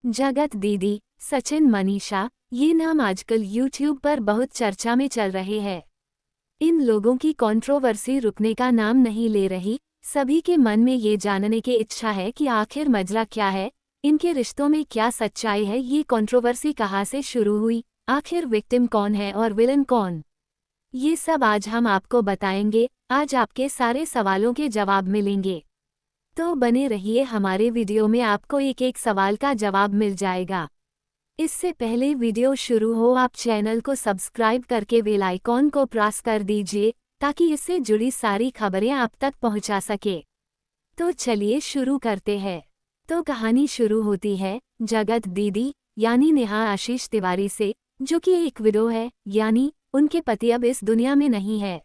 जगत दीदी, सचिन, मनीषा, ये नाम आजकल यूट्यूब पर बहुत चर्चा में चल रहे हैं। इन लोगों की कंट्रोवर्सी रुकने का नाम नहीं ले रही। सभी के मन में ये जानने की इच्छा है कि आखिर मजरा क्या है, इनके रिश्तों में क्या सच्चाई है। ये कंट्रोवर्सी कहाँ से शुरू हुई, आखिर विक्टिम कौन है और विलन कौन, ये सब आज हम आपको बताएंगे। आज आपके सारे सवालों के जवाब मिलेंगे, तो बने रहिए हमारे वीडियो में, आपको एक एक सवाल का जवाब मिल जाएगा। इससे पहले वीडियो शुरू हो, आप चैनल को सब्सक्राइब करके बेल आइकॉन को प्रेस कर दीजिए ताकि इससे जुड़ी सारी खबरें आप तक पहुंचा सके। तो चलिए शुरू करते हैं। तो कहानी शुरू होती है जगत दीदी यानी नेहा आशीष तिवारी से, जो कि एक विडो है, यानी उनके पति अब इस दुनिया में नहीं है।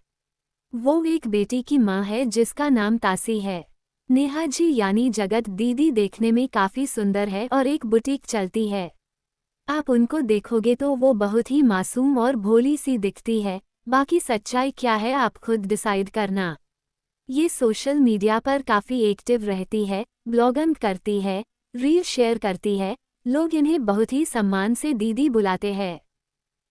वो एक बेटी की माँ है जिसका नाम तासी है। नेहा जी यानी जगत दीदी देखने में काफ़ी सुंदर है और एक बुटीक चलती है। आप उनको देखोगे तो वो बहुत ही मासूम और भोली सी दिखती है। बाकी सच्चाई क्या है आप खुद डिसाइड करना। ये सोशल मीडिया पर काफ़ी एक्टिव रहती है, ब्लॉगिंग करती है, रील शेयर करती है। लोग इन्हें बहुत ही सम्मान से दीदी बुलाते हैं।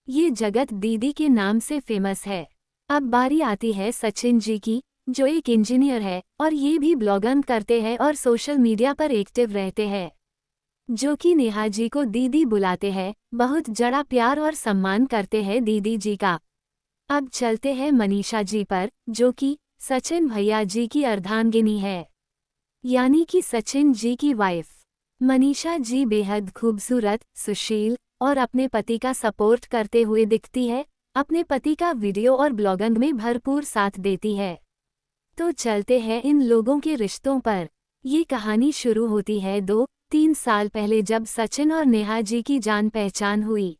ये जगत दीदी के नाम से फेमस है। अब बारी आती है सचिन जी की, जो एक इंजीनियर है और ये भी ब्लॉगिंग करते हैं और सोशल मीडिया पर एक्टिव रहते हैं, जो कि नेहा जी को दीदी बुलाते हैं, बहुत जड़ा प्यार और सम्मान करते हैं दीदी जी का। अब चलते हैं मनीषा जी पर, जो कि सचिन भैया जी की अर्धांगिनी है, यानी कि सचिन जी की वाइफ। मनीषा जी बेहद खूबसूरत, सुशील और अपने पति का सपोर्ट करते हुए दिखती है। अपने पति का वीडियो और ब्लॉगिंग में भरपूर साथ देती है। तो चलते हैं इन लोगों के रिश्तों पर। ये कहानी शुरू होती है 2-3 साल पहले, जब सचिन और नेहा जी की जान पहचान हुई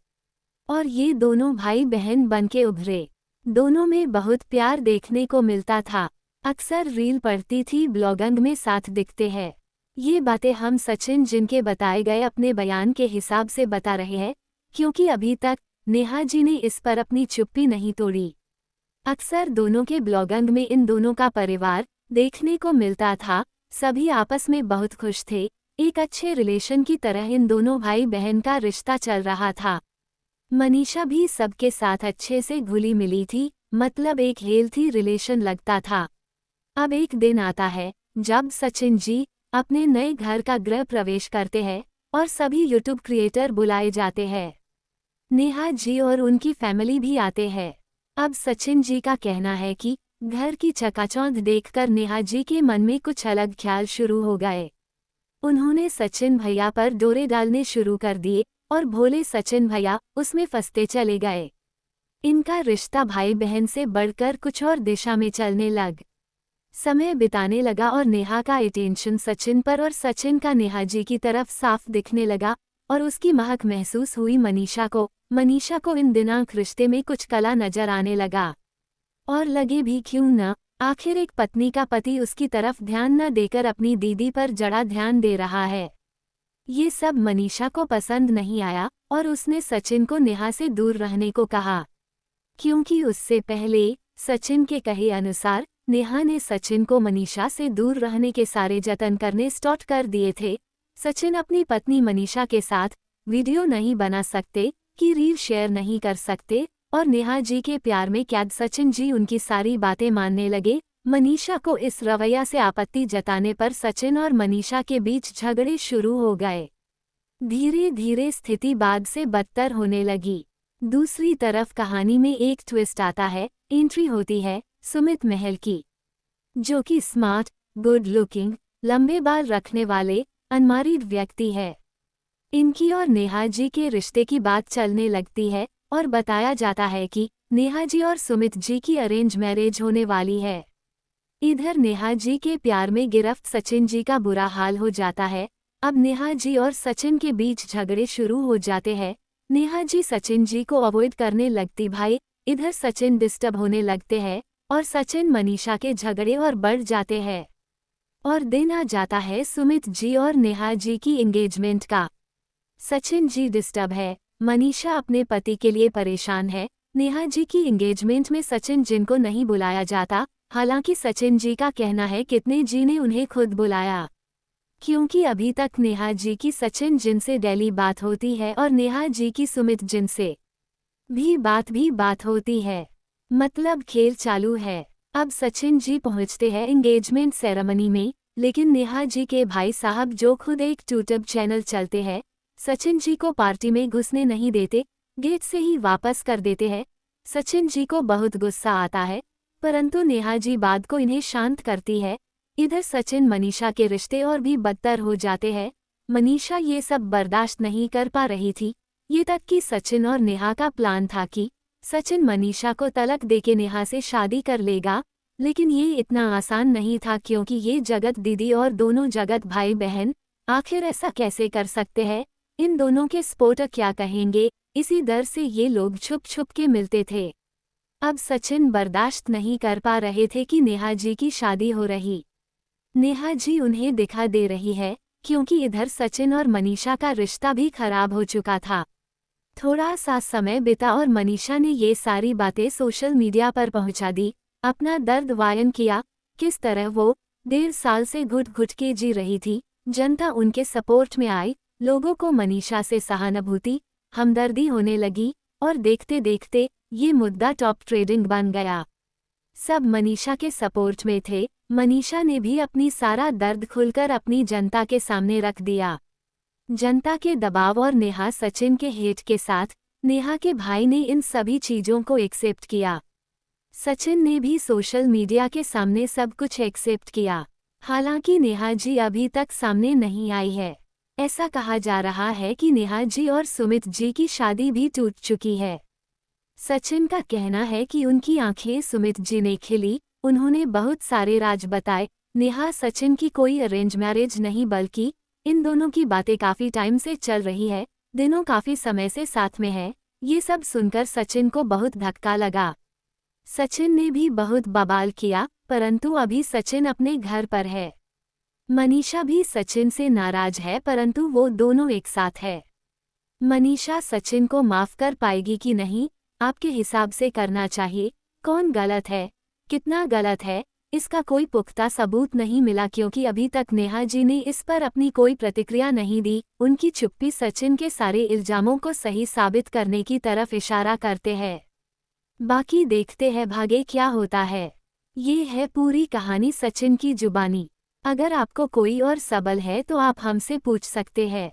और ये दोनों भाई बहन बनके उभरे। दोनों में बहुत प्यार देखने को मिलता था। अक्सर रील पड़ती थी, ब्लॉगिंग में साथ दिखते हैं। ये बातें हम सचिन जिनके बताए गए अपने बयान के हिसाब से बता रहे हैं, क्योंकि अभी तक नेहा जी ने इस पर अपनी चुप्पी नहीं तोड़ी। अक्सर दोनों के ब्लॉगिंग में इन दोनों का परिवार देखने को मिलता था। सभी आपस में बहुत खुश थे। एक अच्छे रिलेशन की तरह इन दोनों भाई बहन का रिश्ता चल रहा था। मनीषा भी सबके साथ अच्छे से घुली मिली थी, मतलब एक हेल्थी रिलेशन लगता था। अब एक दिन आता है जब सचिन जी अपने नए घर का गृह प्रवेश करते हैं और सभी यूट्यूब क्रिएटर बुलाए जाते हैं। नेहा जी और उनकी फैमिली भी आते हैं। अब सचिन जी का कहना है कि घर की चकाचौंध देखकर नेहा जी के मन में कुछ अलग ख्याल शुरू हो गए। उन्होंने सचिन भैया पर डोरे डालने शुरू कर दिए और भोले सचिन भैया उसमें फंसते चले गए। इनका रिश्ता भाई बहन से बढ़कर कुछ और दिशा में चलने लग। समय बिताने लगा और नेहा का अटेंशन सचिन पर और सचिन का नेहा जी की तरफ साफ दिखने लगा और उसकी महक महसूस हुई मनीषा को। मनीषा को इन दिनों रिश्ते में कुछ कला नजर आने लगा, और लगे भी क्यों न, आखिर एक पत्नी का पति उसकी तरफ ध्यान न देकर अपनी दीदी पर जड़ा ध्यान दे रहा है। ये सब मनीषा को पसंद नहीं आया और उसने सचिन को नेहा से दूर रहने को कहा, क्योंकि उससे पहले सचिन के कहे अनुसार नेहा ने सचिन को मनीषा से दूर रहने के सारे जतन करने स्टार्ट कर दिए थे। सचिन अपनी पत्नी मनीषा के साथ वीडियो नहीं बना सकते, कि रील शेयर नहीं कर सकते, और नेहा जी के प्यार में कैद सचिन जी उनकी सारी बातें मानने लगे। मनीषा को इस रवैया से आपत्ति जताने पर सचिन और मनीषा के बीच झगड़े शुरू हो गए। धीरे धीरे स्थिति बाद से बदतर होने लगी। दूसरी तरफ कहानी में एक ट्विस्ट आता है। एंट्री होती है सुमित महल की, जो कि स्मार्ट, गुड लुकिंग, लंबे बाल रखने वाले अनमैरिड व्यक्ति है। इनकी और नेहा जी के रिश्ते की बात चलने लगती है और बताया जाता है कि नेहा जी और सुमित जी की अरेंज मैरिज होने वाली है। इधर नेहा जी के प्यार में गिरफ्त सचिन जी का बुरा हाल हो जाता है। अब नेहा जी और सचिन के बीच झगड़े शुरू हो जाते हैं। नेहा जी सचिन जी को अवॉइड करने लगती भाई, इधर सचिन डिस्टर्ब होने लगते हैं और सचिन मनीषा के झगड़े और बढ़ जाते हैं। और दिन आ जाता है सुमित जी और नेहा जी की एंगेजमेंट का। सचिन जी डिस्टर्ब है, मनीषा अपने पति के लिए परेशान है। नेहा जी की एंगेजमेंट में सचिन जिनको नहीं बुलाया जाता, हालांकि सचिन जी का कहना है कितने जी ने उन्हें खुद बुलाया। क्योंकि अभी तक नेहा जी की सचिन जिन से डेली बात होती है और नेहा जी की सुमित जिन से भी बात होती है। मतलब खेल चालू है। अब सचिन जी पहुंचते हैं एंगेजमेंट सेरेमनी में, लेकिन नेहा जी के भाई साहब जो खुद एक यूट्यूब चैनल चलते हैं, सचिन जी को पार्टी में घुसने नहीं देते, गेट से ही वापस कर देते हैं। सचिन जी को बहुत गुस्सा आता है, परंतु नेहा जी बात को इन्हें शांत करती है। इधर सचिन मनीषा के रिश्ते और भी बदतर हो जाते हैं। मनीषा ये सब बर्दाश्त नहीं कर पा रही थी। ये तक कि सचिन और नेहा का प्लान था कि सचिन मनीषा को तलाक देके नेहा से शादी कर लेगा, लेकिन ये इतना आसान नहीं था क्योंकि ये जगत दीदी और दोनों जगत भाई बहन आखिर ऐसा कैसे कर सकते हैं। इन दोनों के सपोर्टर क्या कहेंगे, इसी डर से ये लोग छुप छुप के मिलते थे। अब सचिन बर्दाश्त नहीं कर पा रहे थे कि नेहा जी की शादी हो रही। नेहा जी उन्हें दिखा दे रही है, क्योंकि इधर सचिन और मनीषा का रिश्ता भी खराब हो चुका था। थोड़ा सा समय बीता और मनीषा ने ये सारी बातें सोशल मीडिया पर पहुंचा दी, अपना दर्द बयान किया, किस तरह वो 1.5 साल से घुट घुट के जी रही थी। जनता उनके सपोर्ट में आई, लोगों को मनीषा से सहानुभूति, हमदर्दी होने लगी और देखते देखते ये मुद्दा टॉप ट्रेंडिंग बन गया। सब मनीषा के सपोर्ट में थे। मनीषा ने भी अपनी सारा दर्द खुलकर अपनी जनता के सामने रख दिया। जनता के दबाव और नेहा सचिन के हेट के साथ नेहा के भाई ने इन सभी चीजों को एक्सेप्ट किया। सचिन ने भी सोशल मीडिया के सामने सब कुछ एक्सेप्ट किया। हालांकि नेहा जी अभी तक सामने नहीं आई है। ऐसा कहा जा रहा है कि नेहा जी और सुमित जी की शादी भी टूट चुकी है। सचिन का कहना है कि उनकी आंखें सुमित जी ने खिली, उन्होंने बहुत सारे राज बताए। नेहा सचिन की कोई अरेंज मैरिज नहीं, बल्कि इन दोनों की बातें काफी टाइम से चल रही है, दोनों काफी समय से साथ में है। ये सब सुनकर सचिन को बहुत धक्का लगा। सचिन ने भी बहुत बवाल किया, परंतु अभी सचिन अपने घर पर है। मनीषा भी सचिन से नाराज है, परंतु वो दोनों एक साथ है। मनीषा सचिन को माफ कर पाएगी कि नहीं, आपके हिसाब से करना चाहिए। कौन गलत है, कितना गलत है, इसका कोई पुख्ता सबूत नहीं मिला, क्योंकि अभी तक नेहा जी ने इस पर अपनी कोई प्रतिक्रिया नहीं दी। उनकी चुप्पी सचिन के सारे इल्जामों को सही साबित करने की तरफ इशारा करते हैं। बाकी देखते हैं भागे क्या होता है। ये है पूरी कहानी सचिन की जुबानी। अगर आपको कोई और सबल है तो आप हमसे पूछ सकते हैं।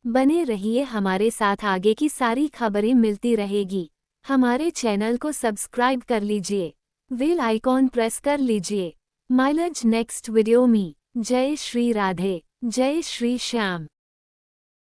बने रहिए हमारे साथ, आगे की सारी खबरें मिलती रहेगी। हमारे चैनल को सब्सक्राइब कर लीजिए, बेल आइकॉन प्रेस कर लीजिए। माइलेज नेक्स्ट वीडियो में। जय श्री राधे, जय श्री श्याम।